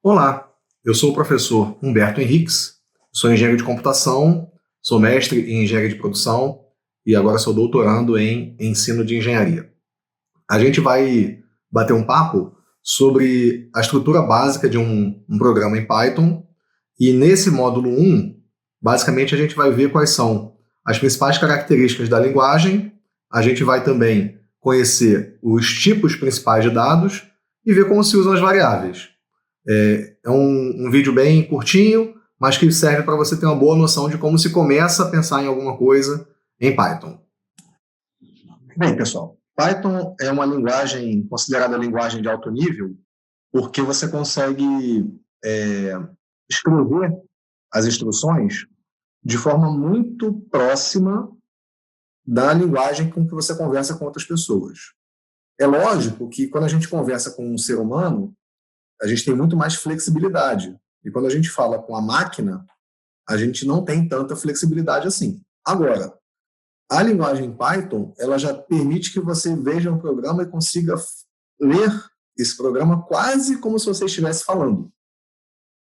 Olá, eu sou o professor Humberto Henriques, sou engenheiro de computação, sou mestre em engenharia de produção e agora sou doutorando em ensino de engenharia. A gente vai bater um papo sobre a estrutura básica de um programa em Python e nesse módulo 1, basicamente a gente vai ver quais são as principais características da linguagem, a gente vai também conhecer os tipos principais de dados e ver como se usam as variáveis. É um vídeo bem curtinho, mas que serve para você ter uma boa noção de como se começa a pensar em alguma coisa em Python. Bem, pessoal, Python é uma linguagem considerada linguagem de alto nível porque você consegue escrever as instruções de forma muito próxima da linguagem com que você conversa com outras pessoas. É lógico que quando a gente conversa com um ser humano, a gente tem muito mais flexibilidade. E quando a gente fala com a máquina, a gente não tem tanta flexibilidade assim. Agora, a linguagem Python, ela já permite que você veja um programa e consiga ler esse programa quase como se você estivesse falando.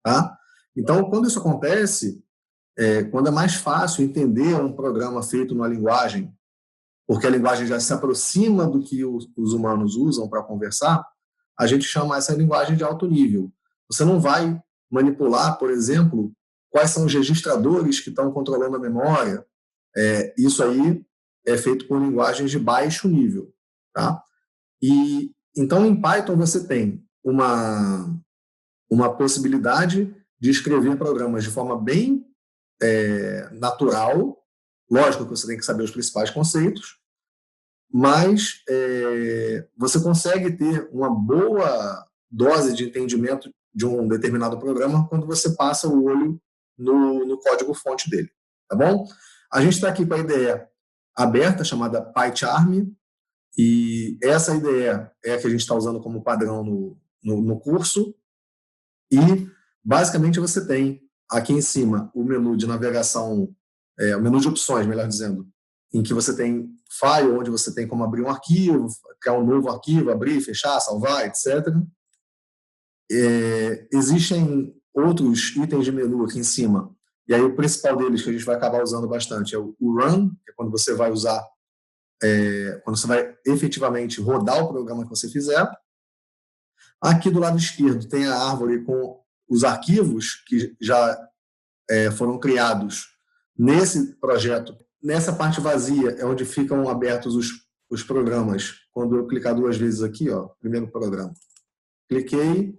Tá? Então, quando isso acontece, quando é mais fácil entender um programa feito numa linguagem, porque a linguagem já se aproxima do que os humanos usam para conversar, a gente chama essa linguagem de alto nível. Você não vai manipular, por exemplo, quais são os registradores que estão controlando a memória. Isso aí é feito por linguagens de baixo nível. Tá? E, então, em Python, você tem uma possibilidade de escrever programas de forma bem natural. Lógico que você tem que saber os principais conceitos, mas você consegue ter uma boa dose de entendimento de um determinado programa quando você passa o olho no código-fonte dele. Tá bom? A gente está aqui com a IDE aberta, chamada PyCharm, e essa IDE é a que a gente está usando como padrão no curso, e basicamente você tem aqui em cima o menu de navegação, o menu de opções, melhor dizendo, em que você tem file, onde você tem como abrir um arquivo, criar um novo arquivo, abrir, fechar, salvar, etc. Existem outros itens de menu aqui em cima, e aí o principal deles, que a gente vai acabar usando bastante, é o run, que é quando você vai usar, quando você vai efetivamente rodar o programa que você fizer. Aqui do lado esquerdo tem a árvore com os arquivos que já foram criados nesse projeto. Nessa parte vazia é onde ficam abertos os programas. Quando eu clicar 2 vezes aqui, ó, primeiro programa, cliquei,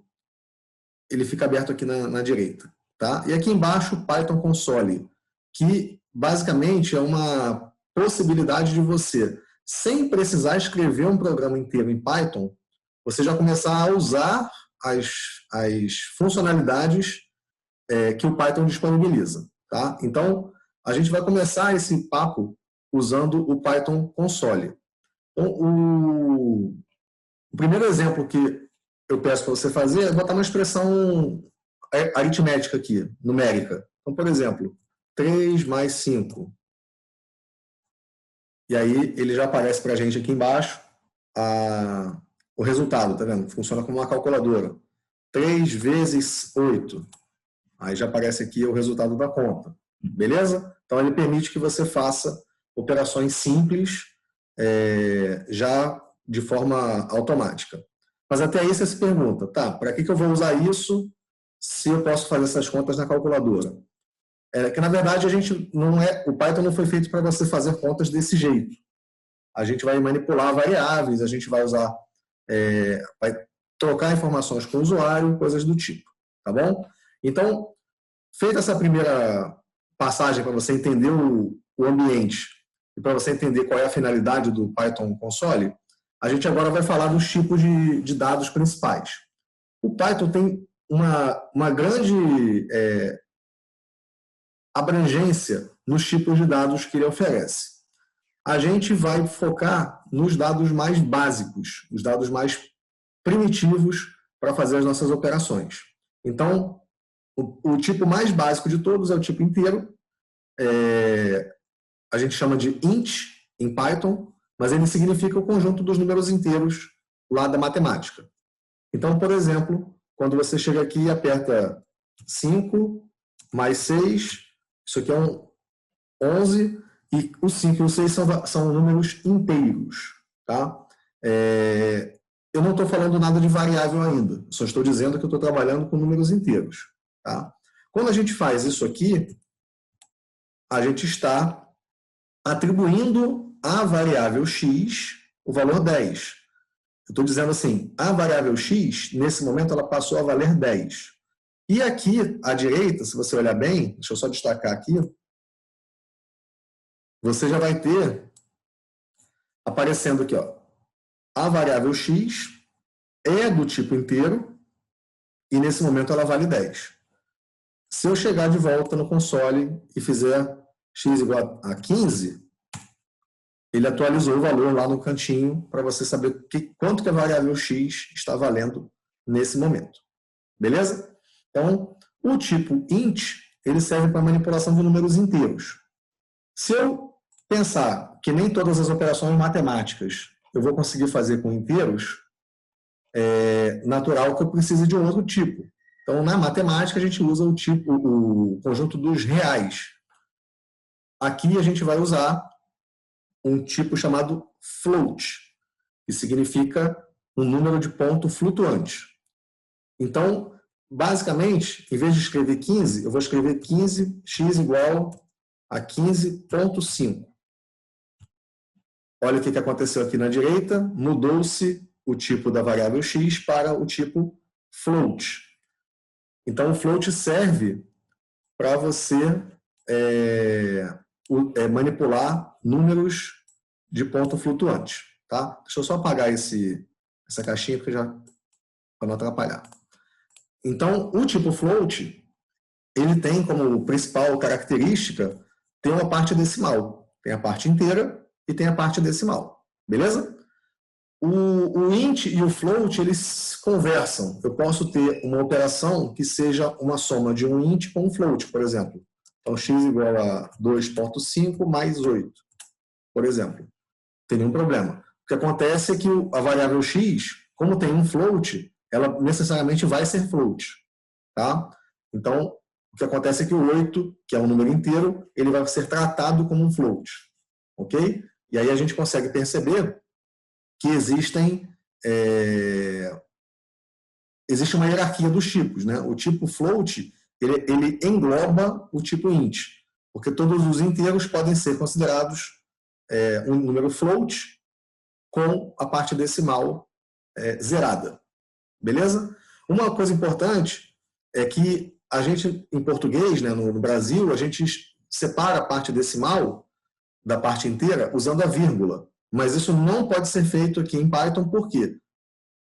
ele fica aberto aqui na direita. Tá? E aqui embaixo, Python Console, que basicamente é uma possibilidade de você, sem precisar escrever um programa inteiro em Python, você já começar a usar as funcionalidades que o Python disponibiliza. Tá? Então, a gente vai começar esse papo usando o Python Console. Então, o primeiro exemplo que eu peço para você fazer é botar uma expressão aritmética aqui, numérica. Então, por exemplo, 3 mais 5. E aí ele já aparece para a gente aqui embaixo o resultado, tá vendo? Funciona como uma calculadora. 3 vezes 8. Aí já aparece aqui o resultado da conta. Beleza? Então ele permite que você faça operações simples já de forma automática. Mas até aí você se pergunta, tá, para que eu vou usar isso se eu posso fazer essas contas na calculadora? Que na verdade a gente não o Python não foi feito para você fazer contas desse jeito. A gente vai manipular variáveis, a gente vai usar, vai trocar informações com o usuário, coisas do tipo, tá bom? Então, feita essa primeira passagem para você entender o ambiente e para você entender qual é a finalidade do Python Console, a gente agora vai falar dos tipos de dados principais. O Python tem uma grande abrangência nos tipos de dados que ele oferece. A gente vai focar nos dados mais básicos, os dados mais primitivos para fazer as nossas operações. Então, o tipo mais básico de todos é o tipo inteiro. A gente chama de int em Python, mas ele significa o conjunto dos números inteiros lá da matemática. Então, por exemplo, quando você chega aqui e aperta 5 mais 6, isso aqui é um 11, e o 5 e o 6 são números inteiros. Tá? Eu não estou falando nada de variável ainda, só estou dizendo que eu estou trabalhando com números inteiros. Tá? Quando a gente faz isso aqui, a gente está atribuindo à variável x o valor 10. Eu estou dizendo assim, a variável x, nesse momento, ela passou a valer 10. E aqui, à direita, se você olhar bem, deixa eu só destacar aqui, você já vai ter aparecendo aqui, ó, a variável x é do tipo inteiro e, nesse momento, ela vale 10. Se eu chegar de volta no console e fizer x igual a 15, ele atualizou o valor lá no cantinho para você saber quanto que a variável x está valendo nesse momento. Beleza? Então, o tipo int, ele serve para manipulação de números inteiros. Se eu pensar que nem todas as operações matemáticas eu vou conseguir fazer com inteiros, é natural que eu precise de um outro tipo. Então, na matemática, a gente usa o conjunto dos reais. Aqui a gente vai usar um tipo chamado float, que significa um número de ponto flutuante. Então, basicamente, em vez de escrever 15, eu vou escrever 15x igual a 15,5. Olha o que aconteceu aqui na direita, mudou-se o tipo da variável x para o tipo float. Então, o float serve para você manipular números de ponto flutuante. Tá? Deixa eu só apagar essa caixinha para não atrapalhar. Então, o tipo float, ele tem como principal característica ter uma parte decimal. Tem a parte inteira e tem a parte decimal. Beleza? O int e o float, eles conversam. Eu posso ter uma operação que seja uma soma de um int com um float, por exemplo. Então, x igual a 2,5 mais 8, por exemplo. Não tem nenhum problema. O que acontece é que a variável x, como tem um float, ela necessariamente vai ser float. Tá? Então, o que acontece é que o 8, que é um número inteiro, ele vai ser tratado como um float. Ok? E aí a gente consegue perceber que existe uma hierarquia dos tipos. Né? O tipo float, ele engloba o tipo int, porque todos os inteiros podem ser considerados um número float com a parte decimal zerada. Beleza? Uma coisa importante é que a gente, em português, né, no Brasil, a gente separa a parte decimal da parte inteira usando a vírgula. Mas isso não pode ser feito aqui em Python, porque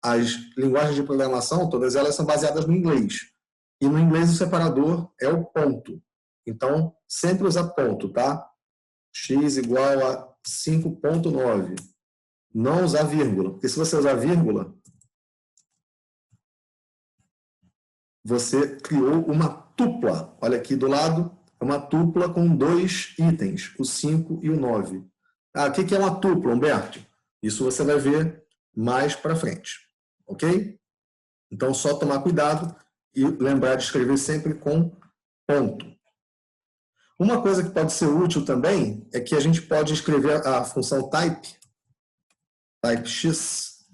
as linguagens de programação, todas elas são baseadas no inglês. E no inglês o separador é o ponto. Então, sempre usar ponto, tá? X igual a 5,9. Não usar vírgula. Porque se você usar vírgula, você criou uma tupla. Olha aqui do lado, é uma tupla com dois itens, o 5 e o 9. O que é uma tupla, Humberto? Isso você vai ver mais para frente. Ok? Então, só tomar cuidado e lembrar de escrever sempre com ponto. Uma coisa que pode ser útil também é que a gente pode escrever a função type x,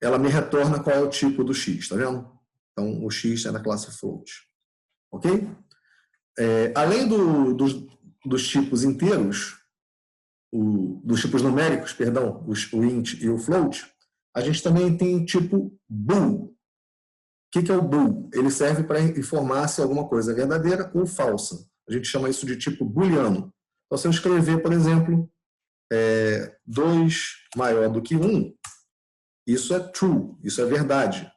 ela me retorna qual é o tipo do x, tá vendo? Então, o x é da classe float. Ok? Além dos tipos inteiros, dos tipos numéricos, perdão, o int e o float, a gente também tem o tipo bool. O que é o bool? Ele serve para informar se alguma coisa é verdadeira ou falsa. A gente chama isso de tipo booleano. Então, se eu escrever, por exemplo, 2 maior do que 1, isso é true, isso é verdade.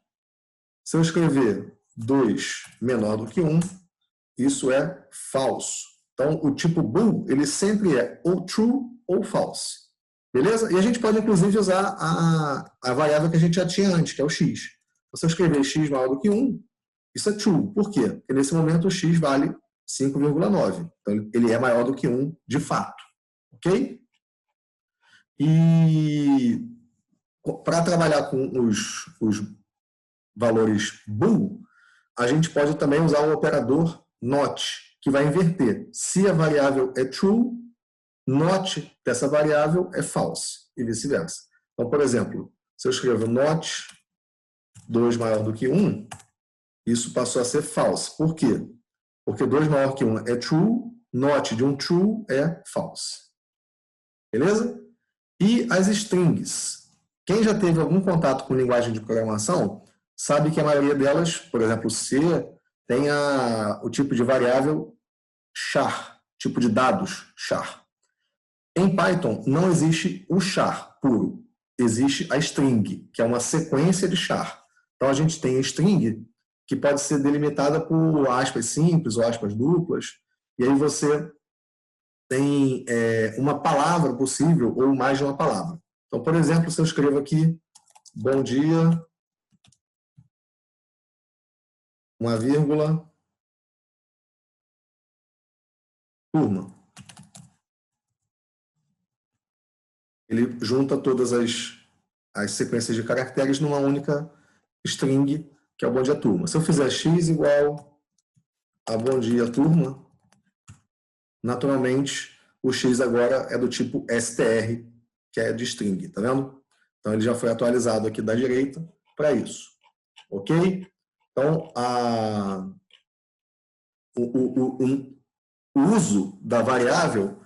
Se eu escrever 2 menor do que 1, isso é falso. Então, o tipo bool, ele sempre é ou true ou false. Beleza? E a gente pode, inclusive, usar a variável que a gente já tinha antes, que é o x. Se eu escrever x maior do que 1, isso é true. Por quê? Porque nesse momento o x vale 5,9. Então, ele é maior do que 1 de fato. Ok? E para trabalhar com os valores bool, a gente pode também usar o operador not, que vai inverter. Se a variável é true, not dessa variável é false, e vice-versa. Então, por exemplo, se eu escrevo not 2 maior do que 1, isso passou a ser false. Por quê? Porque 2 maior que 1 é true, not de um true é false. Beleza? E as strings. Quem já teve algum contato com linguagem de programação sabe que a maioria delas, por exemplo, C, tem o tipo de variável char, tipo de dados char. Em Python não existe o char puro, existe a string, que é uma sequência de char. Então a gente tem a string, que pode ser delimitada por aspas simples ou aspas duplas, e aí você tem uma palavra possível ou mais de uma palavra. Então, por exemplo, se eu escrevo aqui, bom dia, uma vírgula, turma. Ele junta todas as sequências de caracteres numa única string, que é o bom dia, turma. Se eu fizer x igual a bom dia, turma, naturalmente, o x agora é do tipo str, que é de string, tá vendo? Então, ele já foi atualizado aqui da direita para isso. Ok? Então, o uso da variável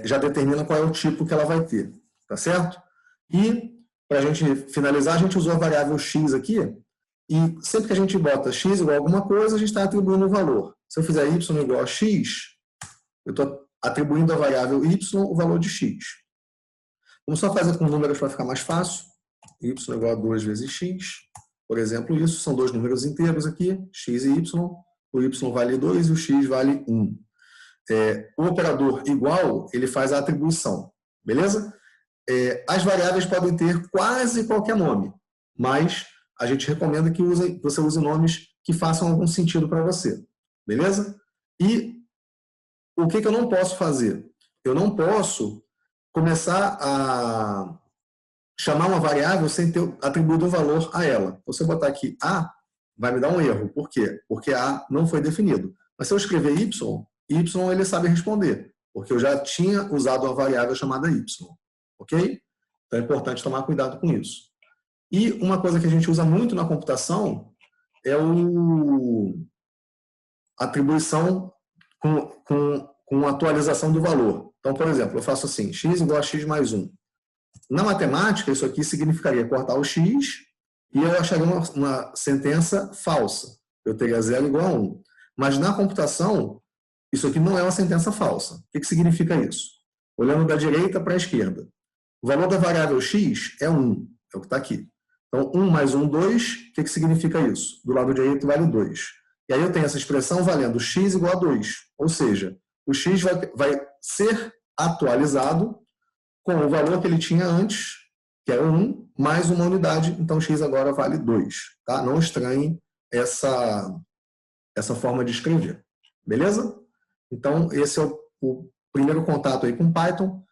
já determina qual é o tipo que ela vai ter, tá certo? E, para a gente finalizar, a gente usou a variável x aqui, e sempre que a gente bota x igual a alguma coisa, a gente está atribuindo um valor. Se eu fizer y igual a x, eu estou atribuindo à variável y o valor de x. Vamos só fazer com números para ficar mais fácil. Y igual a 2 vezes x. Por exemplo, isso são dois números inteiros aqui, x e y. O y vale 2 e o x vale 1. O operador igual, ele faz a atribuição. Beleza? As variáveis podem ter quase qualquer nome, mas a gente recomenda que você use nomes que façam algum sentido para você. Beleza? E o que eu não posso fazer? Eu não posso começar a chamar uma variável sem ter atribuído um valor a ela. Se eu botar aqui A, vai me dar um erro. Por quê? Porque A não foi definido. Mas se eu escrever Y ele sabe responder, porque eu já tinha usado uma variável chamada Y. Ok? Então é importante tomar cuidado com isso. E uma coisa que a gente usa muito na computação é a atribuição com atualização do valor. Então, por exemplo, eu faço assim, x igual a x mais 1. Na matemática, isso aqui significaria cortar o x e eu acharia uma sentença falsa. Eu teria 0 igual a 1. Mas na computação, isso aqui não é uma sentença falsa. O que significa isso? Olhando da direita para a esquerda. O valor da variável x é 1, é o que está aqui. Então, 1 mais 1, 2. O que significa isso? Do lado direito vale 2. E aí eu tenho essa expressão valendo x igual a 2. Ou seja, o x vai ser atualizado com o valor que ele tinha antes, que é 1, mais uma unidade. Então, x agora vale 2. Tá? Não estranhe essa forma de escrever. Beleza? Então, esse é o primeiro contato aí com Python.